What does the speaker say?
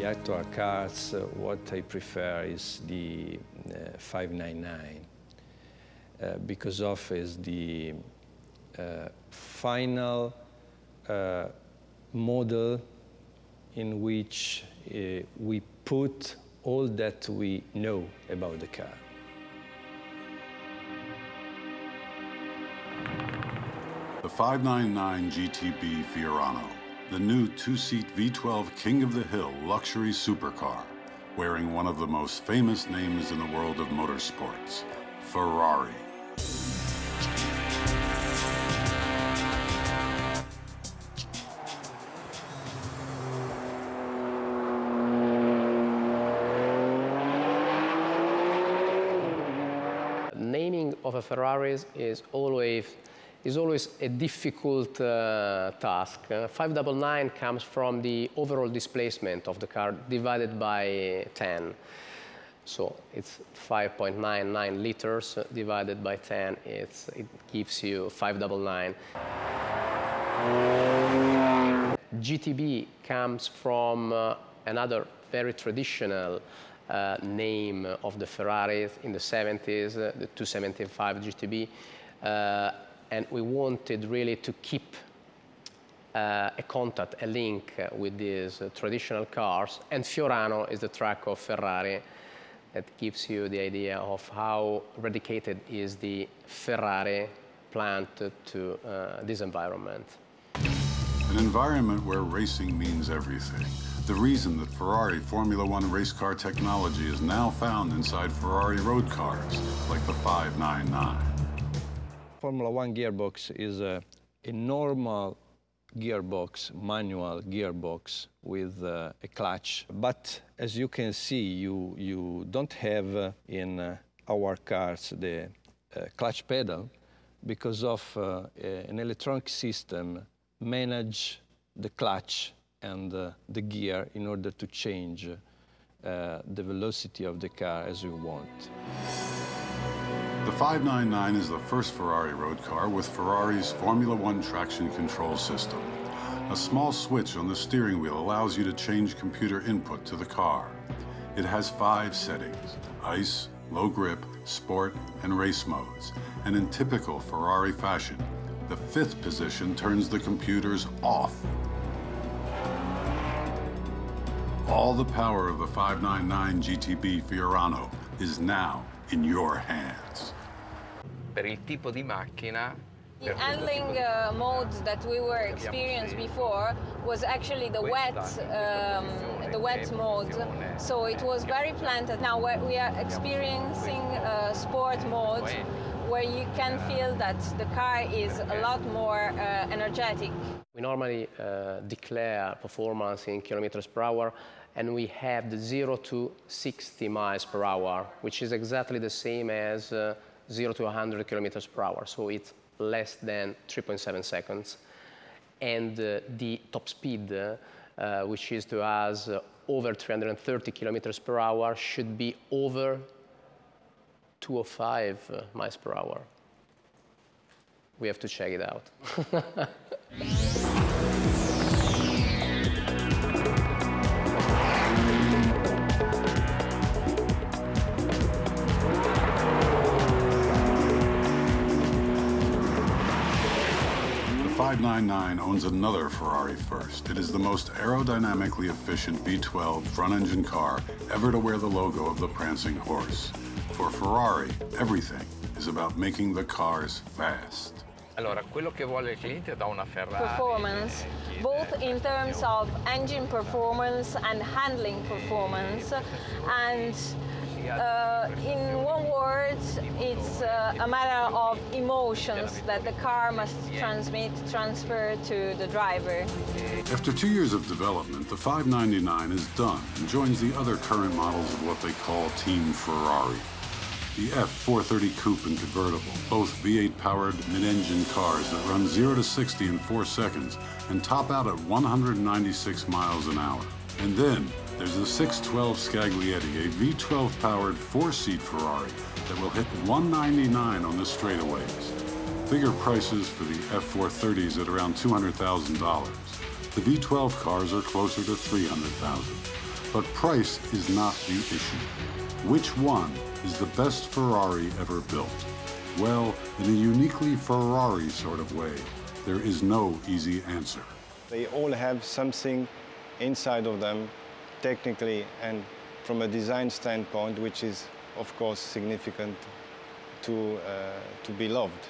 the actual cars, what I prefer is the 599 because of is the final model in which we put all that we know about the car. The 599 GTB Fiorano, the new two-seat V12 King of the Hill luxury supercar, wearing one of the most famous names in the world of motorsports, Ferrari. Naming of a Ferrari is always a difficult task. 599 comes from the overall displacement of the car divided by 10. So it's 5.99 liters divided by 10. It gives you 599. GTB comes from another very traditional name of the Ferraris in the 70s, the 275 GTB. And we wanted really to keep a contact, a link with these traditional cars. And Fiorano is the track of Ferrari that gives you the idea of how radicated is the Ferrari plant to this environment. An environment where racing means everything. The reason that Ferrari Formula One race car technology is now found inside Ferrari road cars, like the 599. Formula One gearbox is a normal gearbox, manual gearbox with a clutch. But as you can see, you don't have in our cars the clutch pedal because of an electronic system manage the clutch and the gear in order to change the velocity of the car as you want. The 599 is the first Ferrari road car with Ferrari's Formula One traction control system. A small switch on the steering wheel allows you to change computer input to the car. It has 5 settings: ice, low grip, sport, and race modes. And in typical Ferrari fashion, the 5th position turns the computers off. All the power of the 599 GTB Fiorano is now in your hands. Per il tipo di macchina, the handling mode that we were experiencing before was actually the wet mode. So it was very planted. Now we are experiencing sport mode, where you can feel that the car is a lot more energetic. We normally declare performance in kilometers per hour, and we have the 0 to 60 miles per hour, which is exactly the same as 0 to 100 kilometers per hour. So it's less than 3.7 seconds. And the top speed, which is to us over 330 kilometers per hour, should be over 205 miles per hour. We have to check it out. The 599 owns another Ferrari first. It is the most aerodynamically efficient V12 front-engine car ever to wear the logo of the prancing horse. For Ferrari, everything is about making the cars fast. allora quello che vuole il cliente da una Ferrari performance, both in terms of engine performance and handling performance, and in one word, it's a matter of emotions that the car must transfer to the driver. After 2 years of development, the 599 is done and joins the other current models of what they call Team Ferrari. The F430 Coupe and Convertible, both V8-powered mid-engine cars that run 0 to 60 in 4 seconds and top out at 196 miles an hour. And then there's the 612 Scaglietti, a V12-powered 4-seat Ferrari that will hit 199 on the straightaways. Figure prices for the F430s at around $200,000. The V12 cars are closer to $300,000. But price is not the issue. Which one is the best Ferrari ever built? Well, in a uniquely Ferrari sort of way, there is no easy answer. They all have something inside of them, technically and from a design standpoint, which is, of course, significant to be loved.